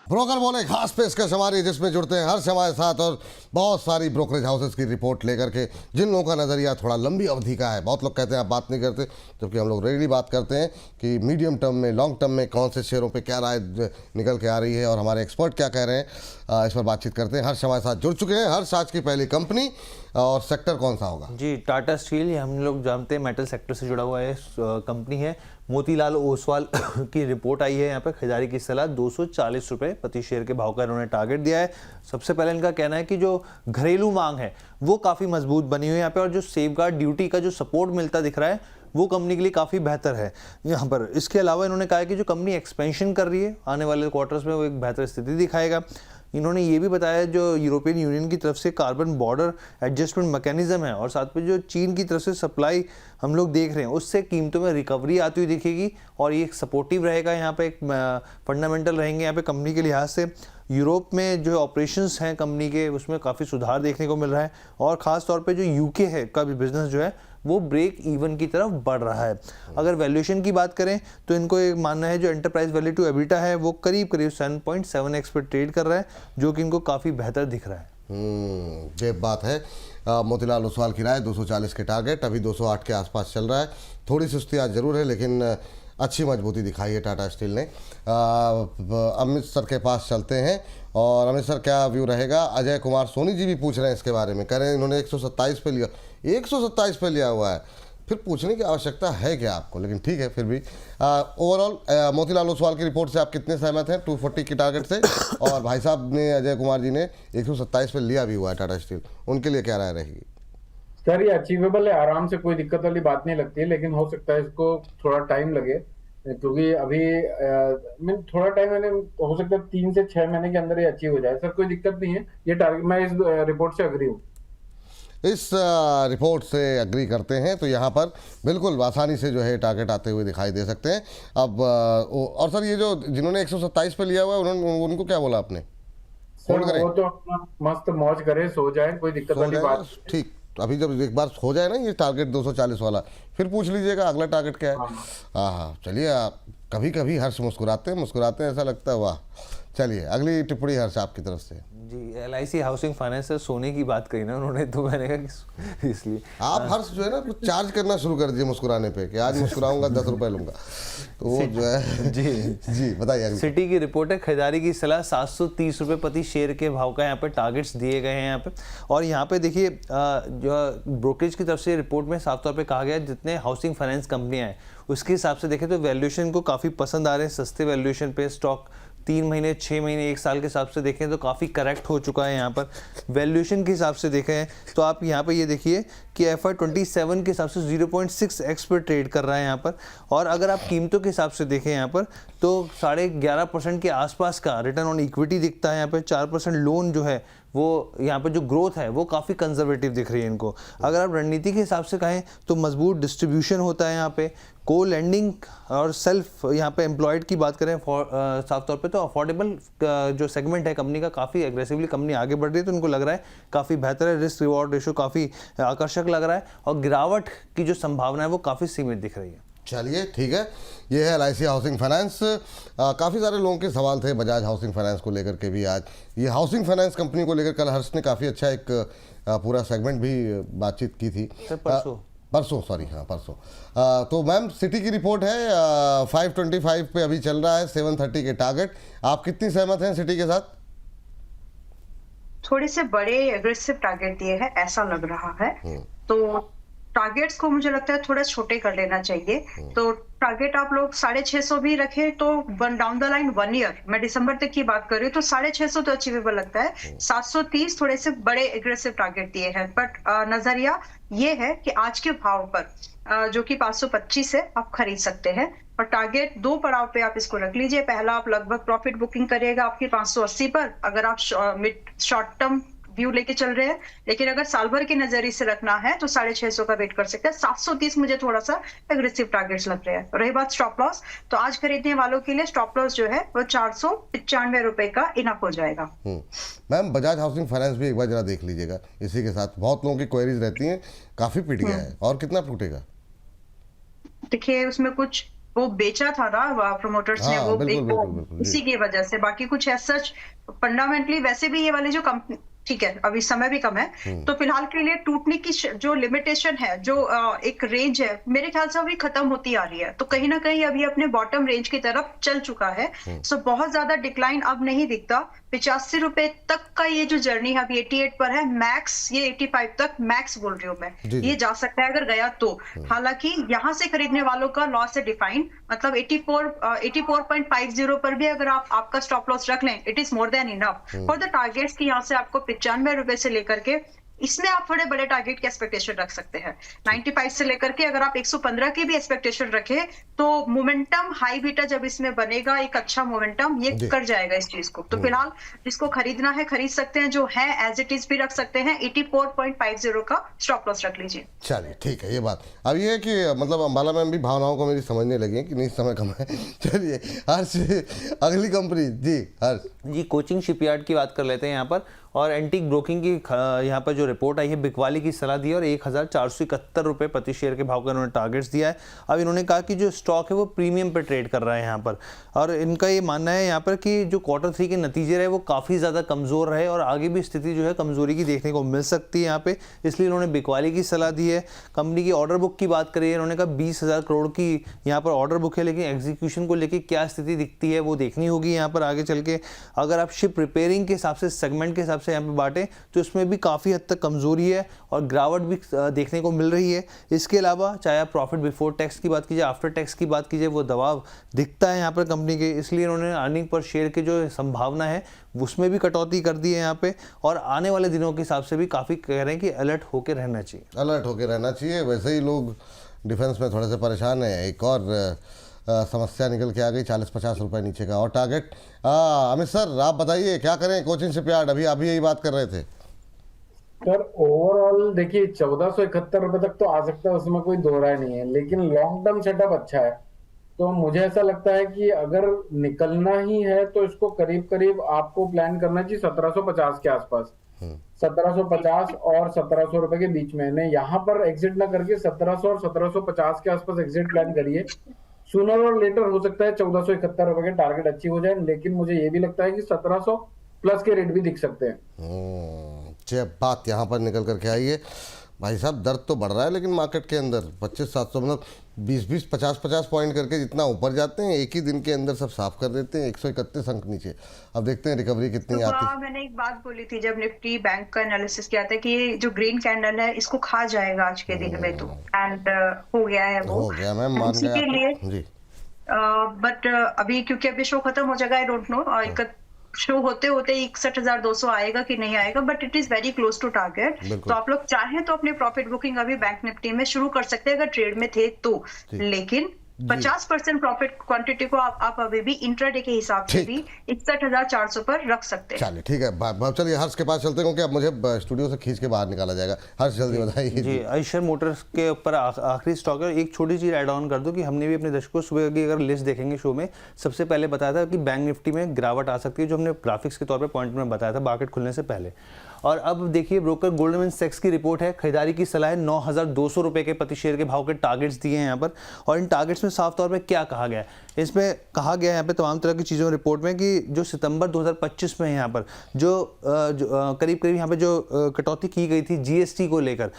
Broker बोले खास पेशकश हमारी, जिसमें जुड़ते हैं हर्ष हमारे साथ और बहुत सारी ब्रोकरेज हाउसेस की रिपोर्ट लेकर के, जिन लोगों का नज़रिया थोड़ा लंबी अवधि का है। बहुत लोग कहते हैं आप बात नहीं करते, जबकि हम लोग रेगुलरली बात करते हैं कि मीडियम टर्म में, लॉन्ग टर्म में कौन से शेयरों पे क्या राय निकल के आ रही है और हमारे एक्सपर्ट क्या कह रहे हैं, इस पर बातचीत करते हैं। हर्ष हमारे साथ जुड़ चुके हैं। हर्ष, आज की पहली कंपनी और सेक्टर कौन सा होगा? जी, टाटा स्टील, ये हम लोग जानते हैं मेटल सेक्टर से जुड़ा हुआ है कंपनी है। मोतीलाल ओसवाल की रिपोर्ट आई है यहाँ पे। खरीदारी की सलाह 240 रुपये प्रति शेयर के भाव का इन्होंने टारगेट दिया है। सबसे पहले इनका कहना है कि जो घरेलू मांग है वो काफ़ी मजबूत बनी हुई है यहाँ पे, और जो सेफगार्ड ड्यूटी का जो सपोर्ट मिलता दिख रहा है वो कंपनी के लिए काफ़ी बेहतर है यहाँ पर। इसके अलावा इन्होंने कहा है कि जो कंपनी एक्सपेंशन कर रही है आने वाले क्वार्टर्स में वो एक बेहतर स्थिति दिखाएगा। इन्होंने ये भी बताया जो यूरोपियन यूनियन की तरफ से कार्बन बॉर्डर एडजस्टमेंट मैकेनिज्म है और साथ में जो चीन की तरफ से सप्लाई हम लोग देख रहे हैं, उससे कीमतों में रिकवरी आती हुई दिखेगी और ये एक सपोर्टिव रहेगा यहाँ पे, एक फंडामेंटल रहेंगे यहाँ पे कंपनी के लिहाज से। यूरोप में जो ऑपरेशंस हैं कंपनी के, उसमें काफ़ी सुधार देखने को मिल रहा है और ख़ास तौर पे जो यूके है का भी बिजनेस जो है वो ब्रेक इवन की तरफ बढ़ रहा है। अगर वैल्यूएशन की बात करें तो इनको एक मानना है जो एंटरप्राइज वैल्यू टू एबिटा है वो करीब 7.7x पर ट्रेड कर रहा है, जो कि इनको काफ़ी बेहतर दिख रहा है। ये बात है। मोतीलाल ओसवाल की राय 240 के टारगेट, अभी 208 के आसपास चल रहा है। थोड़ी सुस्ती आज जरूर है, लेकिन अच्छी मजबूती दिखाई है टाटा स्टील ने। अमित सर के पास चलते हैं और अमित सर, क्या व्यू रहेगा? अजय कुमार सोनी जी भी पूछ रहे हैं इसके बारे में, कह रहे हैं इन्होंने 127 पे लिया, 127 पे लिया हुआ है, फिर पूछने की आवश्यकता है क्या आपको? लेकिन ठीक है, फिर भी ओवरऑल मोतीलाल ओसवाल की रिपोर्ट से आप कितने सहमत हैं 240 की टारगेट से? और भाई साहब ने, अजय कुमार जी ने 127 पे लिया भी हुआ है टाटा स्टील, उनके लिए क्या राय रहेगी? सर ये अचीवेबल है, आराम से, कोई दिक्कत वाली बात नहीं लगती है, लेकिन हो सकता है इसको थोड़ा टाइम लगे, क्योंकि अभी थोड़ा टाइम, मैंने हो सकता है 3 से 6 महीने के अंदर ये अचीव हो जाए। सर कोई दिक्कत नहीं है, ये टारगेट, मैं इस रिपोर्ट से अग्री हूँ। इस रिपोर्ट से अग्री करते हैं तो यहाँ पर बिल्कुल आसानी से जो है टारगेट आते हुए दिखाई दे सकते हैं। अब और सर, ये जो जिन्होंने 127 पे लिया हुआ है उनको क्या बोला आपने? सर वो तो अपना मस्त मौज करे, सो जाए, कोई दिक्कत वाली बात। ठीक, अभी जब एक बार हो जाए ना ये टारगेट 240 वाला, फिर पूछ लीजिएगा अगला टारगेट क्या है। हाँ, चलिए, कभी कभी हर्ष मुस्कुराते हैं, ऐसा लगता है वाह। चलिए, अगली टिप्पणी हर्ष आपकी तरफ से। जी, LIC हाउसिंग फाइनेंस से सोने की बात कही ना उन्होंने, तो मैंने कहा कि इसलिए आप हर्ष जो है ना कुछ चार्ज करना शुरू कर दीजिए मुस्कुराने पे, कि आज मुस्कुराऊंगा 10 रुपए लूंगा, तो वो जो है। जी बताइए। सिटी की रिपोर्ट है। खरीदारी की सलाह 730 रुपये प्रति शेयर के भाव का यहाँ पे टारगेट्स दिए गए हैं यहाँ पे। और यहाँ पे देखिए जो ब्रोकरेज की तरफ से रिपोर्ट में साफ तौर पे कहा गया है जितने हाउसिंग फाइनेंस कंपनियां हैं उसके हिसाब से देखें तो वैल्यूएशन को काफ़ी पसंद आ रहे हैं। सस्ते वैल्यूएशन पे स्टॉक 3 महीने, 6 महीने, 1 साल के हिसाब से देखें तो काफ़ी करेक्ट हो चुका है। यहाँ पर वैल्यूएशन के हिसाब से देखें तो आप यहाँ पे ये देखिए कि FY27 के हिसाब से 0.6x पर ट्रेड कर रहा है यहाँ पर। और अगर आप कीमतों के हिसाब से देखें यहाँ पर तो 11.5% के आसपास का रिटर्न ऑन इक्विटी दिखता है यहाँ पे। 4% लोन जो है वो यहाँ पे जो ग्रोथ है वो काफ़ी कंजर्वेटिव दिख रही है इनको। अगर आप रणनीति के हिसाब से कहें तो मजबूत डिस्ट्रीब्यूशन होता है यहाँ पे। को लेंडिंग और सेल्फ यहाँ पे एम्प्लॉयड की बात करें साफ तौर पे तो अफोर्डेबल जो सेगमेंट है कंपनी का, काफ़ी एग्रेसिवली कंपनी आगे बढ़ रही है, तो उनको लग रहा है काफ़ी बेहतर है। रिस्क रिवॉर्ड रेशो काफ़ी आकर्षक लग रहा है और गिरावट की जो संभावना है वो काफ़ी सीमित दिख रही है। चलिए ठीक है, ये है LIC हाउसिंग फाइनेंस। काफ़ी सारे लोगों के सवाल थे बजाज हाउसिंग फाइनेंस को लेकर के भी। आज ये हाउसिंग फाइनेंस कंपनी को लेकर कल हर्ष ने काफ़ी अच्छा एक पूरा सेगमेंट भी बातचीत की थी। परसों सॉरी, हाँ परसों। तो मैम, सिटी की रिपोर्ट है 525 पे अभी चल रहा है, 730 के टारगेट। आप कितनी सहमत हैं सिटी के साथ? थोड़े से बड़े एग्रेसिव टारगेट दिए हैं ऐसा लग रहा है, तो टारगेट्स को मुझे लगता है थोड़ा छोटे कर लेना चाहिए। तो टारगेट आप लोग 650 भी रखे तो डाउन द लाइन 1 ईयर, मैं दिसंबर तक की बात कर रही हूँ, तो 650 तो अचीवेबल लगता है। 730 थोड़े से बड़े एग्रेसिव टारगेट दिए हैं, बट नजरिया ये है कि आज के भाव पर जो कि 525 है आप खरीद सकते हैं। और टारगेट 2 पड़ाव पे आप इसको रख लीजिए। पहला, आप लगभग प्रॉफिट बुकिंग करिएगा आपकी 580 पर, अगर आप शॉर्ट टर्म व्यू लेके चल रहे हैं। लेकिन अगर साल भर के नजरिए से रखना है तो 650 का वेट कर सकते हैं। 730 मुझे थोड़ा सा एग्रेसिव टारगेट्स लग रहे हैं। रही बात स्टॉप लॉस, तो आज खरीदने वालों के लिए स्टॉप लॉस जो है वो 495 रुपए का इनफ हो जाएगा। मैम, बजाज हाउसिंग फाइनेंस भी एक बार जरा देख लीजिएगा इसी के साथ, बहुत लोगों की क्वेरीज रहती हैं, काफी पिट गया है, और कितना टूटेगा? देखिए उसमें कुछ वो बेचा था ना प्रोमोटर्स ने, हाँ, वो बिल्कुल, एक बिल्कुल, बिल्कुल, जी। इसी की वजह से, बाकी कुछ ऐसा फंडामेंटली वैसे भी ये वाली जो कंपनी, ठीक है अभी समय भी कम है, तो फिलहाल के लिए टूटने की जो लिमिटेशन है, जो एक रेंज है, मेरे ख्याल से अभी खत्म होती आ रही है, तो कहीं ना कहीं अभी अपने बॉटम रेंज की तरफ चल चुका है। सो बहुत ज्यादा डिक्लाइन अब नहीं दिखता। 85 रुपए तक का ये जो जर्नी है अभी 88 पर है, मैक्स ये 85 तक मैक्स बोल रही हूँ मैं, जी, जी। ये जा सकता है अगर गया तो। हालांकि यहाँ से खरीदने वालों का लॉस है डिफाइंड, मतलब 84.50 पर भी अगर आप आपका स्टॉप लॉस रख लें, it is more than enough for the targets की यहाँ से आपको 95 रुपए से लेकर के, इसमें आप थोड़े बड़े टारगेट की एक्सपेक्टेशन रख सकते हैं। 95 से लेकर के अगर आप 115 की भी एक्सपेक्टेशन रखें, तो मोमेंटम हाई बीटा जब इसमें बनेगा, एक अच्छा मोमेंटम ये जी। कर जाएगा इस चीज को। तो फिलहाल जिसको खरीदना है खरीद सकते हैं, जो है एज इट इज भी रख सकते हैं। 84.50 का स्टॉप लॉस रख लीजिए। चलिए ठीक है, ये बात अब ये है कि मतलब अंबाला मैम भी भावनाओं को मेरी समझने लगी हैं कि नहीं समय कम है। चलिए हर्ष, अगली कंपनी जी। हर्ष जी, कोचिंग शिपयार्ड की बात कर लेते हैं यहाँ पर। और एंटीक ब्रोकिंग की यहाँ पर जो रिपोर्ट आई है, बिकवाली की सलाह दी है और 1471 रुपये प्रति शेयर के भाव का इन्होंने टारगेट्स दिया है। अब इन्होंने कहा कि जो स्टॉक है वो प्रीमियम पर ट्रेड कर रहा है यहाँ पर, और इनका ये मानना है यहाँ पर कि जो Q3 के नतीजे रहे वो काफ़ी ज़्यादा कमज़ोर रहे और आगे भी स्थिति जो है कमज़ोरी की देखने को मिल सकती है यहाँ पे, इसलिए इन्होंने बिकवाली की सलाह दी है। कंपनी की ऑर्डर बुक की बात करिए, इन्होंने कहा 20,000 करोड़ की यहाँ पर ऑर्डर बुक है, लेकिन एग्जीक्यूशन को लेकर क्या स्थिति दिखती है वो देखनी होगी यहाँ पर आगे चल के। अगर आप शिप रिपेयरिंग के हिसाब से, सेगमेंट के हिसाब से यहाँ पे बांटें तो इसमें भी काफ़ी हद तक कमजोरी है और गिरावट भी देखने को मिल रही है। इसके अलावा चाहे आप प्रॉफिट बिफोर टैक्स की बात कीजिए, आफ्टर टैक्स की बात कीजिए, वो दबाव दिखता है यहाँ पर कंपनी के, इसलिए इन्होंने अर्निंग पर शेयर की जो संभावना है उसमें भी कटौती कर दी है यहाँ पे। और आने वाले दिनों के हिसाब से भी काफ़ी कह रहे हैं कि अलर्ट होकर रहना चाहिए। अलर्ट होकर रहना चाहिए। वैसे ही लोग डिफेंस में थोड़े से परेशान हैं। एक और समस्या निकल के आ गई, 40-50 रुपए नीचे का और टारगेट। अमित सर आप बताइए क्या करें, कोचिंग शिपयार्ड अभी यही बात कर रहे थे। सर ओवरऑल देखिए 1471 रुपए तक तो आ सकता है, उसमें कोई दो राय नहीं है, लेकिन लॉन्ग टर्म सेटअप अच्छा है। तो मुझे ऐसा लगता है कि अगर निकलना ही है तो इसको करीब करीब आपको प्लान करना चाहिए 1750 के आसपास। 1750 और 1700 रुपए के बीच में, यहाँ पर एग्जिट ना करके 1700 और 1750 के आसपास एग्जिट प्लान करिए। सूनर और लेटर हो सकता है 1471 रुपए के टारगेट अचीव हो जाए, लेकिन मुझे ये भी लगता है कि 1700 प्लस के रेट भी दिख सकते हैं। बात यहाँ पर निकल करके आई है भाई साहब, दर्द तो बढ़ रहा है लेकिन मार्केट के अंदर 25-700 मतलब 20-20 50-50 पॉइंट करके जितना ऊपर जाते हैं एक ही दिन के अंदर सब साफ कर देते हैं। 131 अंक नीचे। अब देखते हैं रिकवरी कितनी आती है। मैंने एक बात बोली थी जब निफ्टी बैंक का एनालिसिस किया था कि ये जो ग्रीन कैंडल है इसको खा जाएगा आज के दिन में, तो एंड हो गया है वो, हो गया मैम, मान इसी के गया लिए जी। बट अभी क्योंकि अभी शो खत्म हो जाएगा, आई डोंट नो शो होते होते 61,200 आएगा कि नहीं आएगा, but it is very close to target. तो आप लोग चाहें तो अपनी प्रॉफिट बुकिंग अभी बैंक निफ्टी में शुरू कर सकते हैं अगर ट्रेड में थे तो, लेकिन 50% प्रॉफिट क्वांटिटी को आप अभी भी इंट्राडे के हिसाब से भी 61,400 पर रख सकते हैं। चलिए ठीक है, चलिए हर्ष के पास चलते हैं क्योंकि अब मुझे स्टूडियो से खींच के बाहर निकाला जाएगा। हर्ष जल्दी बताइए जी। आयशर मोटर्स के ऊपर आखिरी स्टॉक है। एक छोटी चीज़ ऐड ऑन कर दूं कि हमने भी अपने दर्शकों सुबह की अगर लिस्ट देखेंगे शो में, सबसे पहले बताया था कि बैंक निफ्टी में गिरावट आ सकती है, जो हमने ग्राफिक्स के तौर पर पॉइंट में बताया था मार्केट खुलने से पहले। और अब देखिए ब्रोकर गोल्डमैन सैक्स की रिपोर्ट है, खरीदारी की सलाह है, 9,200 रुपये के प्रति शेयर के भाव के टारगेट्स दिए हैं यहाँ पर। और इन टारगेट्स में साफ तौर पे क्या कहा गया है, इसमें कहा गया है यहाँ पे तमाम तरह की चीज़ों रिपोर्ट में कि जो सितंबर 2025 में यहाँ पर जो करीब यहाँ पे जो कटौती की गई थी जीएसटी को लेकर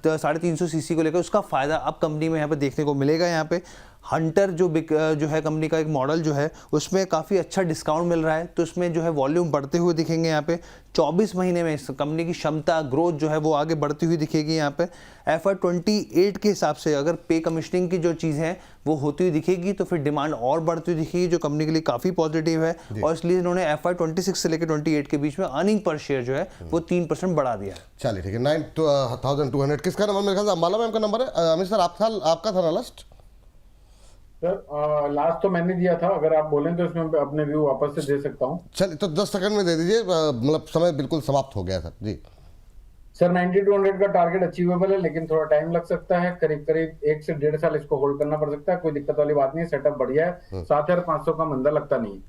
350 सीसी को लेकर, उसका फ़ायदा अब कंपनी में यहाँ पर देखने को मिलेगा। यहाँ पे हंटर जो है कंपनी का एक मॉडल जो है उसमें काफ़ी अच्छा डिस्काउंट मिल रहा है, तो उसमें जो है वॉल्यूम बढ़ते हुए दिखेंगे यहाँ पे। 24 महीने में इस कंपनी की क्षमता ग्रोथ जो है वो आगे बढ़ती हुई दिखेगी यहाँ पे। FY28 के हिसाब से अगर पे कमीशनिंग की जो चीज़ है वो होती हुई दिखेगी तो फिर डिमांड और बढ़ती हुई दिखेगी, जो कंपनी के लिए काफ़ी पॉजिटिव है। और इसलिए इन्होंने FY26 से लेकर 28 के बीच में अर्निंग पर शेयर जो है वो 3% बढ़ा दिया है। चलिए ठीक है, 9,200 किसका नंबर? मेरे ख्याल से अंबाला मैम का नंबर है। अमित सर आपका था ना लास्ट? सर लास्ट तो मैंने दिया था, अगर आप बोलें तो इसमें अपने व्यू वापस से दे सकता हूँ। चलिए तो 10 सेकंड में दे दीजिए, मतलब समय बिल्कुल समाप्त हो गया सर जी। सर 9200 का टारगेट अचीवेबल है, लेकिन थोड़ा टाइम लग सकता है, करीब 1 से 1.5 साल इसको होल्ड करना पड़ सकता है। कोई दिक्कत वाली बात नहीं है, सेटअप बढ़िया है, 7,500 का मंदा लगता नहीं है।